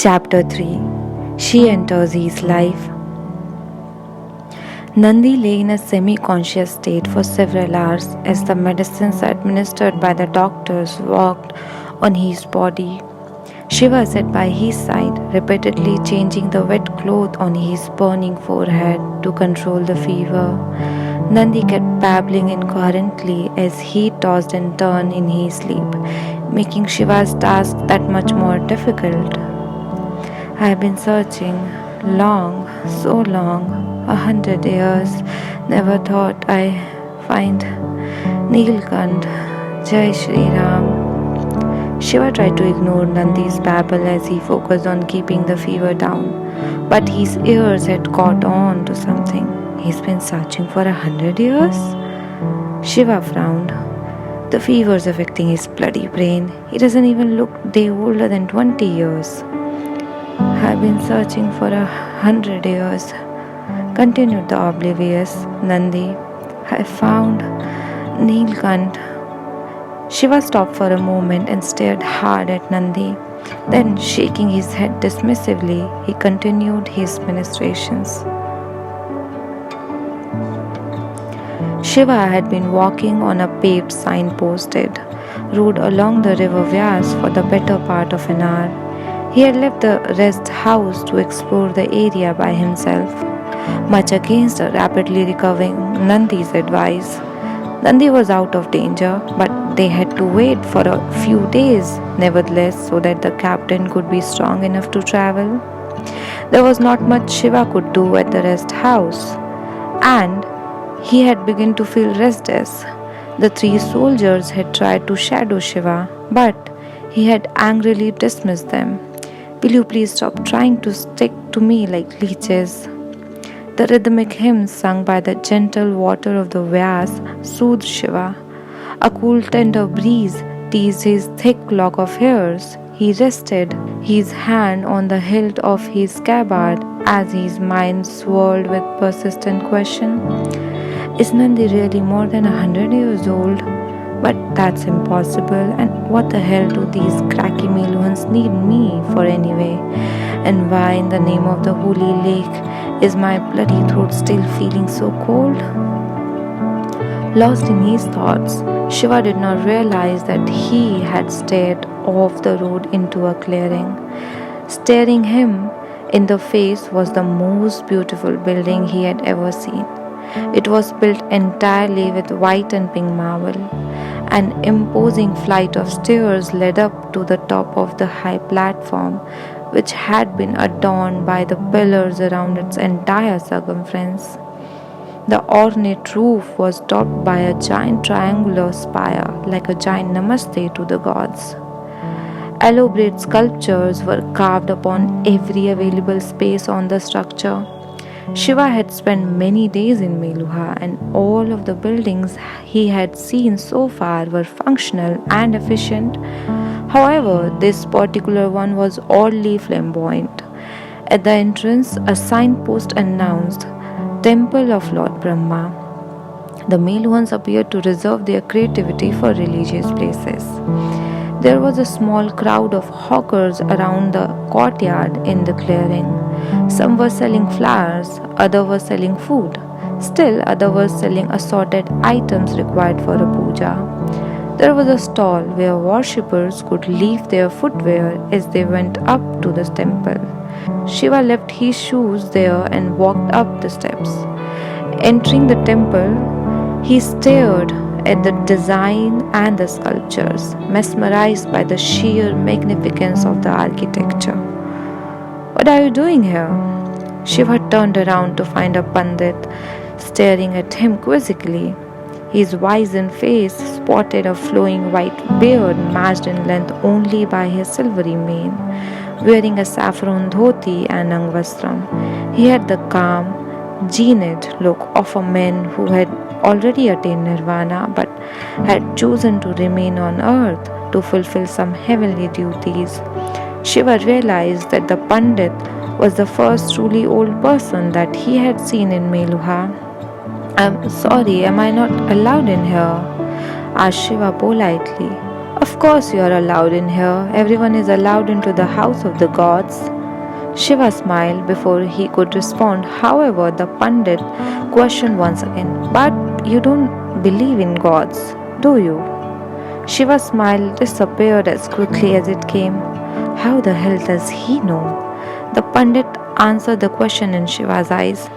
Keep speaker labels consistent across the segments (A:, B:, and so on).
A: Chapter 3. She enters his life. Nandi lay in a semi-conscious state for several hours as the medicines administered by the doctors worked on his body. Shiva sat by his side, repeatedly changing the wet cloth on his burning forehead to control the fever. Nandi kept babbling incoherently as he tossed and turned in his sleep, making Shiva's task that much more difficult. I have been searching long, so long, 100 years. Never thought I find Nilkant. Jai Shri Ram. Shiva tried to ignore Nandi's babble as he focused on keeping the fever down, but his ears had caught on to something. He's been searching for 100 years? Shiva frowned. The fever's affecting his bloody brain. He doesn't even look a day older than 20 years. I've been searching for 100 years, continued the oblivious Nandi. I found Nilkant. Shiva stopped for a moment and stared hard at Nandi. Then, shaking his head dismissively, he continued his ministrations. Shiva had been walking on a paved signposted road along the river Vyas for the better part of an hour. He had left the rest house to explore the area by himself, much against a rapidly recovering Nandi's advice. Nandi was out of danger, but they had to wait for a few days, nevertheless, so that the captain could be strong enough to travel. There was not much Shiva could do at the rest house, and he had begun to feel restless. The 3 soldiers had tried to shadow Shiva, but he had angrily dismissed them. Will you please stop trying to stick to me like leeches? The rhythmic hymns sung by the gentle water of the Vyas soothed Shiva. A cool, tender breeze teased his thick lock of hairs. He rested his hand on the hilt of his scabbard as his mind swirled with persistent question. Is Nandi really more than 100 years old? But that's impossible, and what the hell do these cracky Meluhans need me for anyway? And why in the name of the holy lake is my bloody throat still feeling so cold? Lost in his thoughts, Shiva did not realize that he had stared off the road into a clearing. Staring him in the face was the most beautiful building he had ever seen. It was built entirely with white and pink marble. An imposing flight of stairs led up to the top of the high platform, which had been adorned by the pillars around its entire circumference. The ornate roof was topped by a giant triangular spire, like a giant namaste to the gods. Elaborate sculptures were carved upon every available space on the structure. Shiva had spent many days in Meluha, and all of the buildings he had seen so far were functional and efficient. However, this particular one was oddly flamboyant. At the entrance, a signpost announced, Temple of Lord Brahma. The Meluhans appeared to reserve their creativity for religious places. There was a small crowd of hawkers around the courtyard in the clearing. Some were selling flowers, others were selling food. Still, others were selling assorted items required for a puja. There was a stall where worshippers could leave their footwear as they went up to the temple. Shiva left his shoes there and walked up the steps. Entering the temple, he stared at the design and the sculptures, mesmerized by the sheer magnificence of the architecture. What are you doing here? Shiva turned around to find a pandit staring at him quizzically. His wizened face sported a flowing white beard matched in length only by his silvery mane. Wearing a saffron dhoti and angvastram, he had the calm, genuine look of a man who had already attained nirvana but had chosen to remain on earth to fulfill some heavenly duties. Shiva realized that the Pandit was the first truly old person that he had seen in Meluha. I'm sorry, am I not allowed in here? Asked Shiva politely. Of course you are allowed in here. Everyone is allowed into the house of the gods. Shiva smiled before he could respond. However, the Pandit questioned once again, but you don't believe in gods, do you? Shiva's smile disappeared as quickly as it came. How the hell does he know? The Pandit answered the question in Shiva's eyes.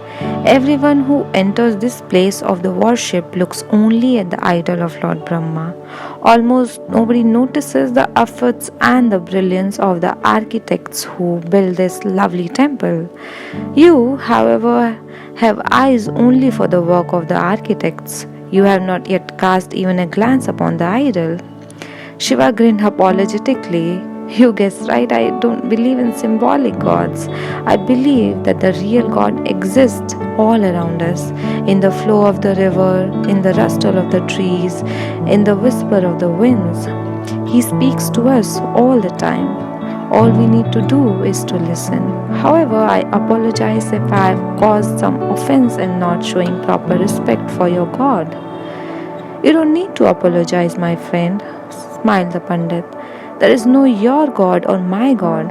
A: Everyone who enters this place of the worship looks only at the idol of Lord Brahma. Almost nobody notices the efforts and the brilliance of the architects who built this lovely temple. You, however, have eyes only for the work of the architects. You have not yet cast even a glance upon the idol. Shiva grinned apologetically. You guessed right, I don't believe in symbolic gods. I believe that the real God exists all around us, in the flow of the river, in the rustle of the trees, in the whisper of the winds. He speaks to us all the time. All we need to do is to listen. However, I apologize if I have caused some offense in not showing proper respect for your God. You don't need to apologize, my friend, smiled the Pandit. There is no your God or my God.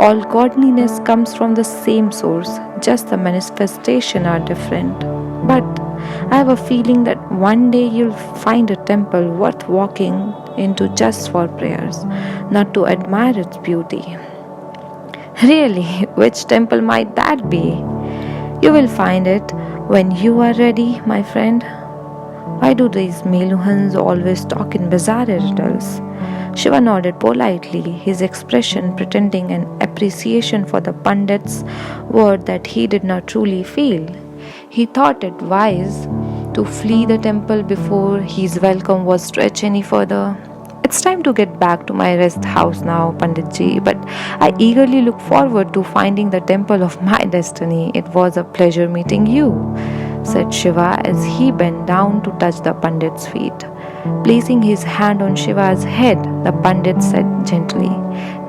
A: All godliness comes from the same source, just the manifestations are different. But I have a feeling that one day you'll find a temple worth walking into just for prayers, not to admire its beauty. Really, which temple might that be? You will find it when you are ready, my friend. Why do these Meluhans always talk in bizarre riddles? Shiva nodded politely, his expression pretending an appreciation for the Pandit's word that he did not truly feel. He thought it wise to flee the temple before his welcome was stretched any further. It's time to get back to my rest house now, Panditji, but I eagerly look forward to finding the temple of my destiny. It was a pleasure meeting you, said Shiva as he bent down to touch the Pandit's feet. Placing his hand on Shiva's head, the Pandit said gently,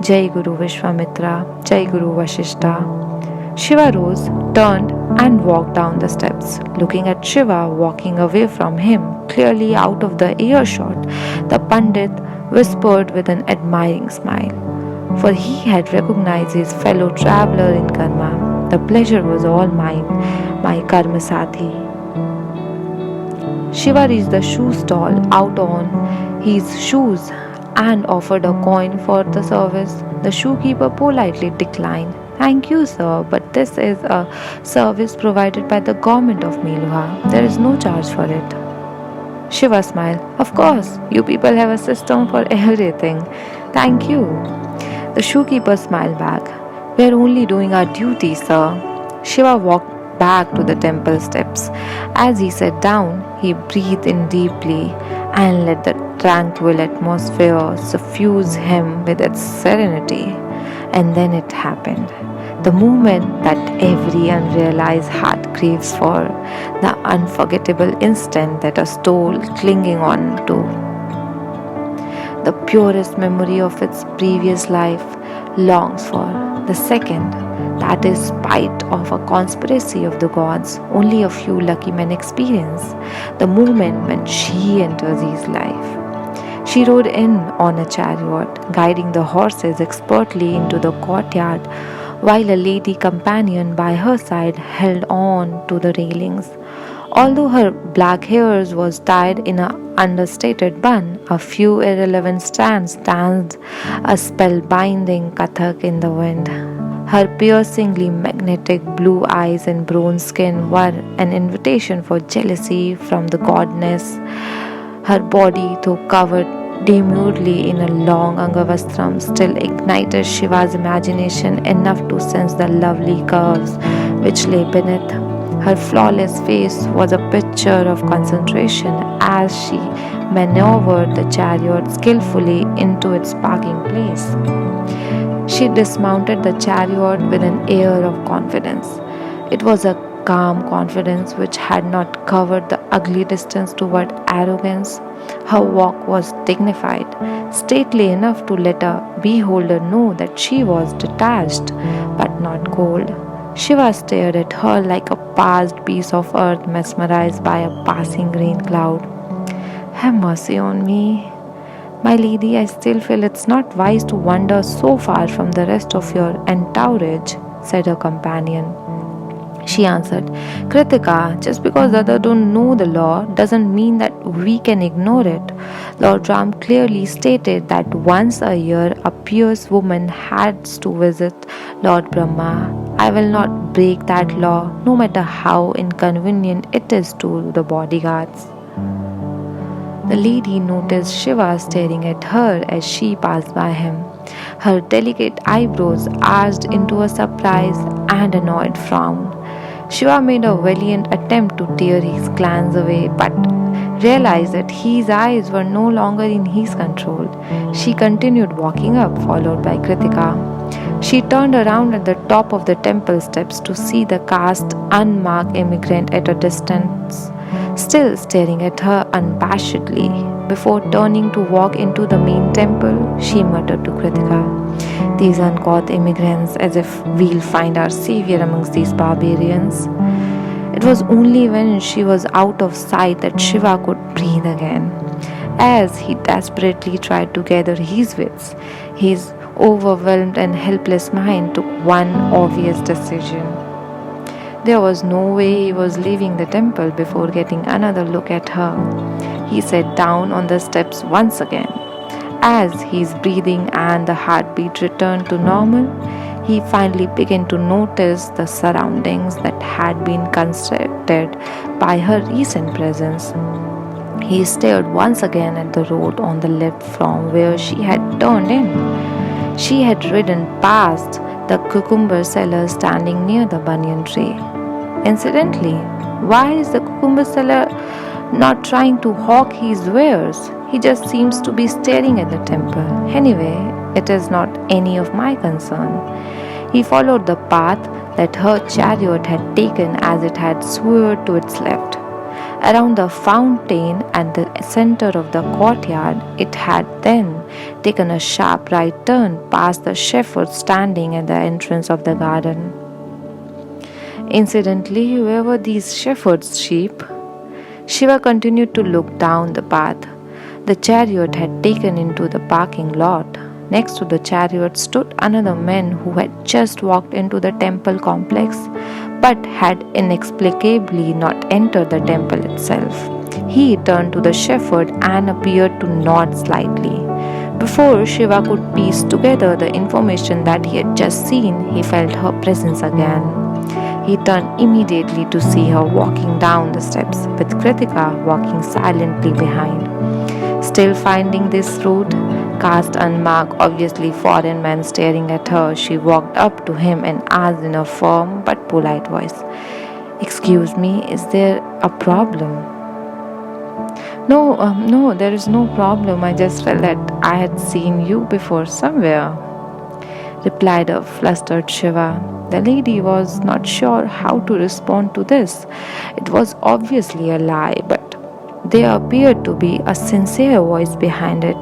A: Jai Guru Vishwamitra, Jai Guru Vashishta. Shiva rose, turned and walked down the steps. Looking at Shiva walking away from him, clearly out of the earshot, the Pandit whispered with an admiring smile. For he had recognized his fellow traveler in karma. The pleasure was all mine, my karma sathi. Shiva reached the shoe stall out on his shoes and offered a coin for the service. The shoekeeper politely declined. Thank you, sir, but this is a service provided by the government of Meluha. There is no charge for it. Shiva smiled. Of course, you people have a system for everything. Thank you. The shoekeeper smiled back. We are only doing our duty, sir. Shiva walked back to the temple steps. As he sat down, he breathed in deeply and let the tranquil atmosphere suffuse him with its serenity. And then it happened. The moment that every unrealized heart craves for, the unforgettable instant that a soul clinging on to the purest memory of its previous life longs for, the second that is spite of a conspiracy of the gods only a few lucky men experience, the moment when she enters his life. She rode in on a chariot, guiding the horses expertly into the courtyard, while a lady companion by her side held on to the railings. Although her black hair was tied in an understated bun, a few irrelevant strands danced a spellbinding kathak in the wind. Her piercingly magnetic blue eyes and bronze skin were an invitation for jealousy from the goddess. Her body, though covered demurely in a long angavastram, still ignited Shiva's imagination enough to sense the lovely curves which lay beneath. Her flawless face was a picture of concentration as she maneuvered the chariot skillfully into its parking place. She dismounted the chariot with an air of confidence. It was a calm confidence which had not covered the ugly distance toward arrogance. Her walk was dignified, stately enough to let a beholder know that she was detached but not cold. Shiva stared at her like a past piece of earth mesmerized by a passing rain cloud. Have mercy on me. My lady, I still feel it's not wise to wander so far from the rest of your entourage, said her companion. She answered, Kritika, just because the other don't know the law doesn't mean that we can ignore it. Lord Ram clearly stated that once a year a pious woman has to visit Lord Brahma. I will not break that law, no matter how inconvenient it is to the bodyguards. The lady noticed Shiva staring at her as she passed by him. Her delicate eyebrows arched into a surprised and annoyed frown. Shiva made a valiant attempt to tear his glance away, but realized that his eyes were no longer in his control. She continued walking up, followed by Kritika. She turned around at the top of the temple steps to see the caste unmarked immigrant at a distance, still staring at her unabashedly. Before turning to walk into the main temple, she muttered to Kritika, These uncaught immigrants, as if we'll find our savior amongst these barbarians. It was only when she was out of sight that Shiva could breathe again. As he desperately tried to gather his wits, his overwhelmed and helpless mind took one obvious decision. There was no way he was leaving the temple before getting another look at her. He sat down on the steps once again. As his breathing and the heartbeat returned to normal, he finally began to notice the surroundings that had been constructed by her recent presence. He stared once again at the road on the left from where she had turned in. She had ridden past the cucumber seller standing near the banyan tree. Incidentally, why is the cucumber seller not trying to hawk his wares? He just seems to be staring at the temple. Anyway, it is not any of my concern. He followed the path that her chariot had taken as it had swerved to its left. Around the fountain at the center of the courtyard, it had then taken a sharp right turn past the shepherd standing at the entrance of the garden. Incidentally, where were these shepherds' sheep? Shiva continued to look down the path. The chariot had taken into the parking lot. Next to the chariot stood another man who had just walked into the temple complex but had inexplicably not entered the temple itself. He turned to the shepherd and appeared to nod slightly. Before Shiva could piece together the information that he had just seen, he felt her presence again. He turned immediately to see her walking down the steps, with Kritika walking silently behind. Still finding this route, caste unmarked, obviously foreign man staring at her, she walked up to him and asked in a firm but polite voice, Excuse me, is there a problem? No, there is no problem. I just felt that I had seen you before somewhere, replied a flustered Shiva. The lady was not sure how to respond to this. It was obviously a lie, but there appeared to be a sincere voice behind it.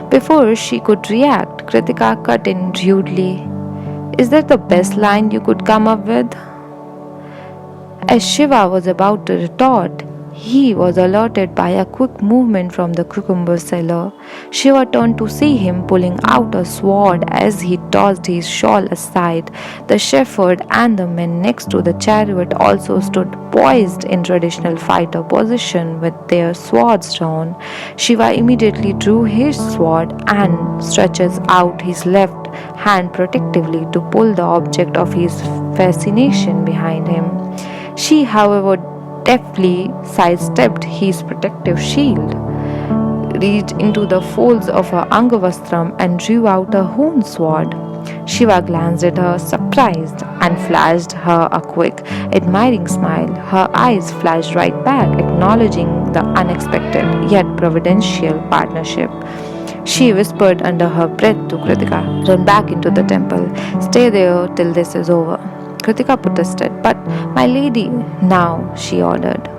A: Before she could react, Kritika cut in rudely. Is that the best line you could come up with? As Shiva was about to retort, he was alerted by a quick movement from the cucumber seller. Shiva turned to see him pulling out a sword as he tossed his shawl aside. The shepherd and the men next to the chariot also stood poised in traditional fighter position with their swords drawn. Shiva immediately drew his sword and stretches out his left hand protectively to pull the object of his fascination behind him. She, however, deftly sidestepped his protective shield, reached into the folds of her angavastram and drew out a honed sword. Shiva glanced at her, surprised, and flashed her a quick, admiring smile. Her eyes flashed right back, acknowledging the unexpected yet providential partnership. She whispered under her breath to Kritika, Run back into the temple. Stay there till this is over. Kritika protested, But my lady, now, she ordered.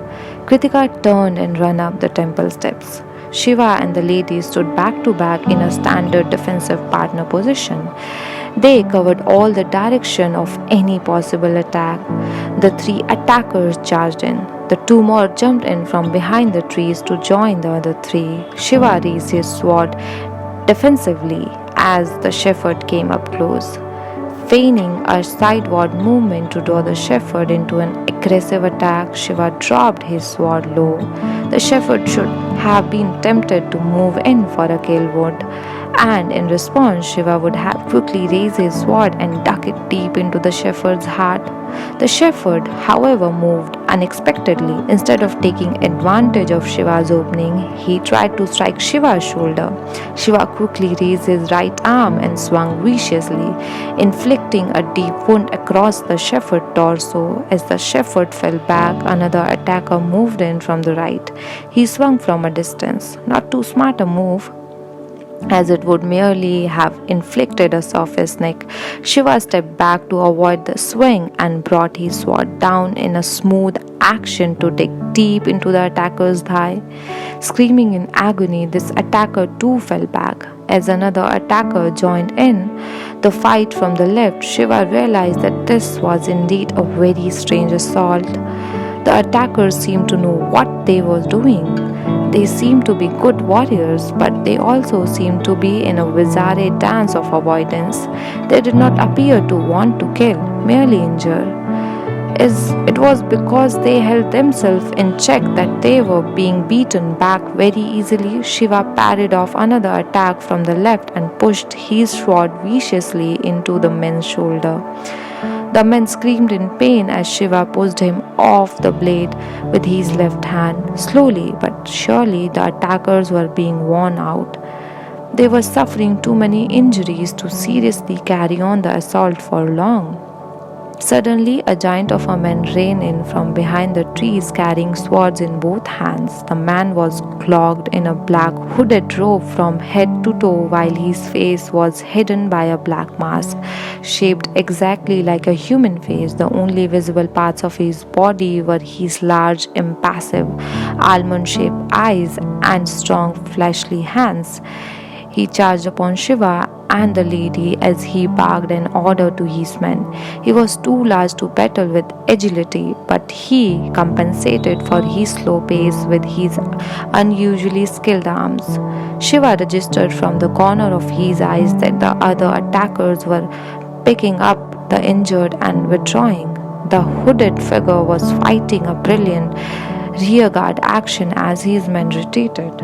A: Kritika turned and ran up the temple steps. Shiva and the lady stood back to back in a standard defensive partner position. They covered all the direction of any possible attack. The three attackers charged in. The two more jumped in from behind the trees to join the other three. Shiva raised his sword defensively as the shepherd came up close. Feigning a sideward movement to draw the shepherd into an aggressive attack, Shiva dropped his sword low. The shepherd should have been tempted to move in for a kill would, and in response, Shiva would have quickly raised his sword and dug it deep into the shepherd's heart. The shepherd, however, moved unexpectedly. Instead of taking advantage of Shiva's opening, he tried to strike Shiva's shoulder. Shiva quickly raised his right arm and swung viciously, inflicting a deep wound across the shepherd's torso. As the shepherd fell back, another attacker moved in from the right. He swung from a distance. Not too smart a move, as it would merely have inflicted a surface nick. Shiva stepped back to avoid the swing and brought his sword down in a smooth action to dig deep into the attacker's thigh. Screaming in agony, this attacker too fell back. As another attacker joined in the fight from the left, Shiva realized that this was indeed a very strange assault. The attackers seemed to know what they were doing. They seemed to be good warriors, but they also seemed to be in a bizarre dance of avoidance. They did not appear to want to kill, merely injure. It was because they held themselves in check that they were being beaten back very easily. Shiva parried off another attack from the left and pushed his sword viciously into the man's shoulder. The man screamed in pain as Shiva pushed him off the blade with his left hand. Slowly but surely, the attackers were being worn out. They were suffering too many injuries to seriously carry on the assault for long. Suddenly, a giant of a man ran in from behind the trees carrying swords in both hands. The man was cloaked in a black hooded robe from head to toe, while his face was hidden by a black mask, shaped exactly like a human face. The only visible parts of his body were his large, impassive, almond-shaped eyes and strong, fleshly hands. He charged upon Shiva and the lady as he barked an order to his men. He was too large to battle with agility, but he compensated for his slow pace with his unusually skilled arms. Shiva registered from the corner of his eyes that the other attackers were picking up the injured and withdrawing. The hooded figure was fighting a brilliant rearguard action as his men retreated.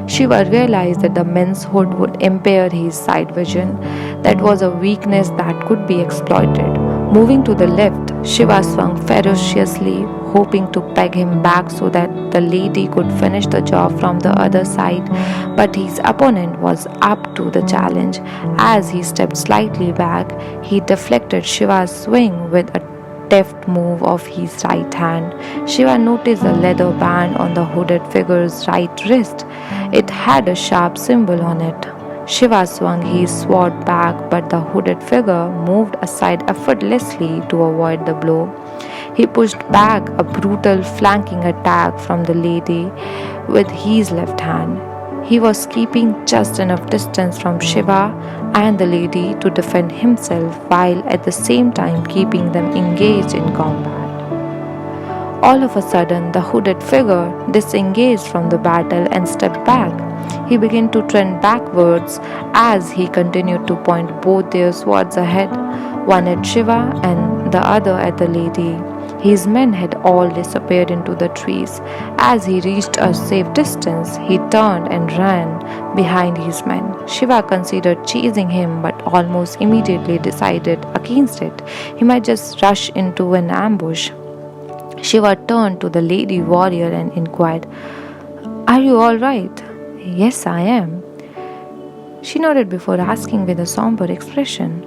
A: Shiva realized that the men's hood would impair his sight vision. That was a weakness that could be exploited. Moving to the left, Shiva swung ferociously, hoping to peg him back so that the lady could finish the job from the other side. But his opponent was up to the challenge. As he stepped slightly back, he deflected Shiva's swing with a deft move of his right hand. Shiva noticed a leather band on the hooded figure's right wrist. It had a sharp symbol on it. Shiva swung his sword back, but the hooded figure moved aside effortlessly to avoid the blow. He pushed back a brutal flanking attack from the lady with his left hand. He was keeping just enough distance from Shiva and the lady to defend himself while at the same time keeping them engaged in combat. All of a sudden, the hooded figure disengaged from the battle and stepped back. He began to trend backwards as he continued to point both their swords ahead, one at Shiva and the other at the lady. His men had all disappeared into the trees. As he reached a safe distance, he turned and ran behind his men. Shiva considered chasing him but almost immediately decided against it. He might just rush into an ambush. Shiva turned to the lady warrior and inquired, "Are you all right?" "Yes, I am." She nodded before asking with a somber expression,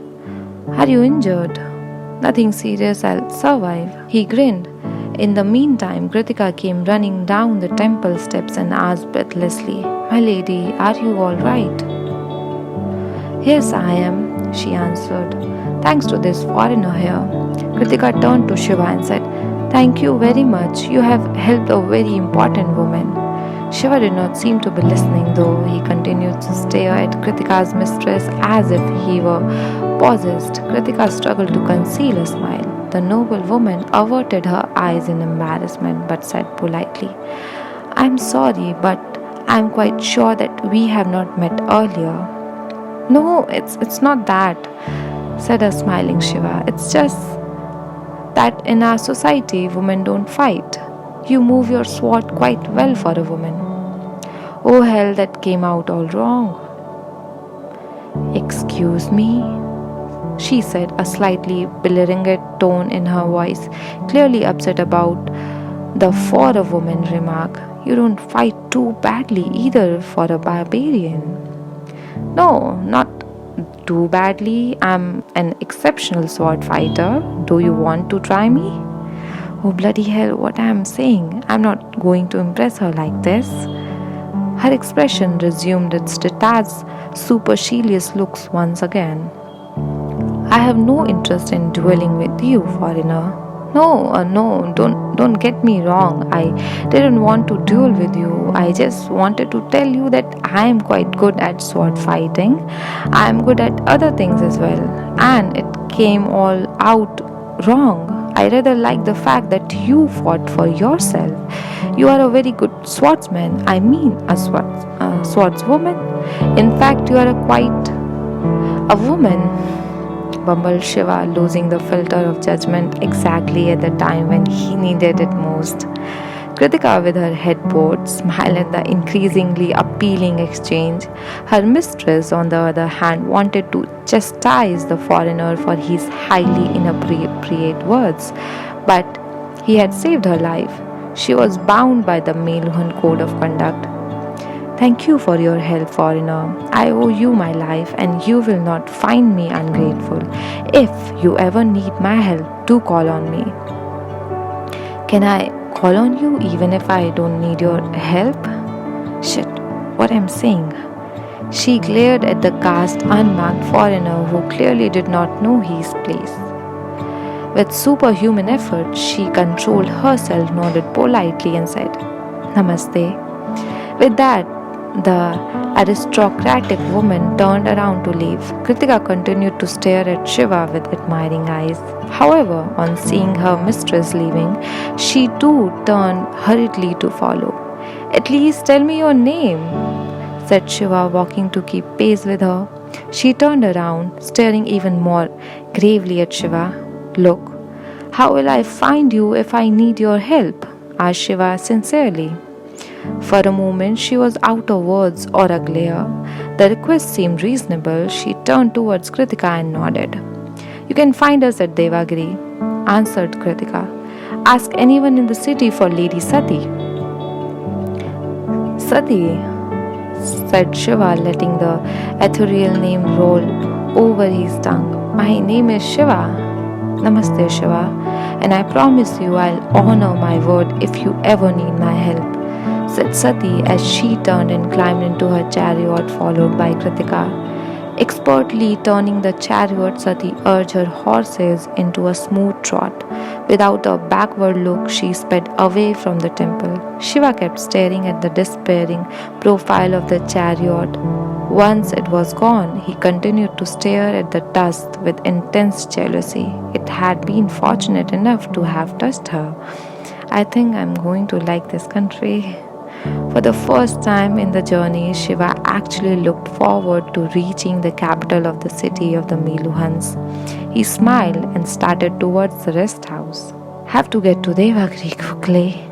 A: "Are you injured?" "Nothing serious, I'll survive." He grinned. In the meantime, Kritika came running down the temple steps and asked breathlessly, "My lady, are you all right?" "Yes, I am," she answered. "Thanks to this foreigner here." Kritika turned to Shiva and said, "Thank you very much. You have helped a very important woman." Shiva did not seem to be listening, though. He continued to stare at Kritika's mistress as if he were possessed. Kritika struggled to conceal a smile. The noble woman averted her eyes in embarrassment but said politely, "I'm sorry, but I'm quite sure that we have not met earlier. No, it's not that, said a smiling Shiva. It's just that in our society, women don't fight. You move your sword quite well for a woman. Oh hell, that came out all wrong. Excuse me? She said, a slightly belligerent tone in her voice, clearly upset about the for a woman remark. You don't fight too badly either for a barbarian. No, not too badly. I'm an exceptional sword fighter. Do you want to try me? Oh bloody hell, what I am saying. I'm not going to impress her like this. Her expression resumed its detached, supercilious looks once again. I have no interest in dueling with you, foreigner. No, don't get me wrong. I didn't want to duel with you. I just wanted to tell you that I am quite good at sword fighting. I am good at other things as well. And it came all out wrong. I rather like the fact that you fought for yourself. You are a very good swordsman. I mean, a swordswoman. In fact, you are quite a woman, bumbled Shiva, losing the filter of judgment exactly at the time when he needed it most. Kritika, with her head bowed, smiled at the increasingly appealing exchange. Her mistress, on the other hand, wanted to chastise the foreigner for his highly inappropriate words, but he had saved her life. She was bound by the Meluhan code of conduct. Thank you for your help, foreigner. I owe you my life, and you will not find me ungrateful. If you ever need my help, do call on me. Can I call on you even if I don't need your help? Shit, what I'm saying. She glared at the cast unmarked foreigner who clearly did not know his place. With superhuman effort, she controlled herself, nodded politely, and said, Namaste. With that, the aristocratic woman turned around to leave. Kritika continued to stare at Shiva with admiring eyes. However, on seeing her mistress leaving, she too turned hurriedly to follow. At least tell me your name, said Shiva, walking to keep pace with her. She turned around, staring even more gravely at Shiva. Look, how will I find you if I need your help? asked Shiva sincerely. For a moment, she was out of words or a glare. The request seemed reasonable. She turned towards Kritika and nodded. You can find us at Devagiri, answered Kritika. Ask anyone in the city for Lady Sati. Sati, said Shiva, letting the ethereal name roll over his tongue. My name is Shiva. Namaste, Shiva. And I promise you I'll honor my word if you ever need my help, said Sati as she turned and climbed into her chariot, followed by Kritika. Expertly turning the chariot, Sati urged her horses into a smooth trot. Without a backward look, she sped away from the temple. Shiva kept staring at the despairing profile of the chariot. Once it was gone, he continued to stare at the dust with intense jealousy. It had been fortunate enough to have touched her. I think I'm going to like this country. For the first time in the journey, Shiva actually looked forward to reaching the capital of the city of the Meluhans. He smiled and started towards the rest house. Have to get to Devagiri quickly.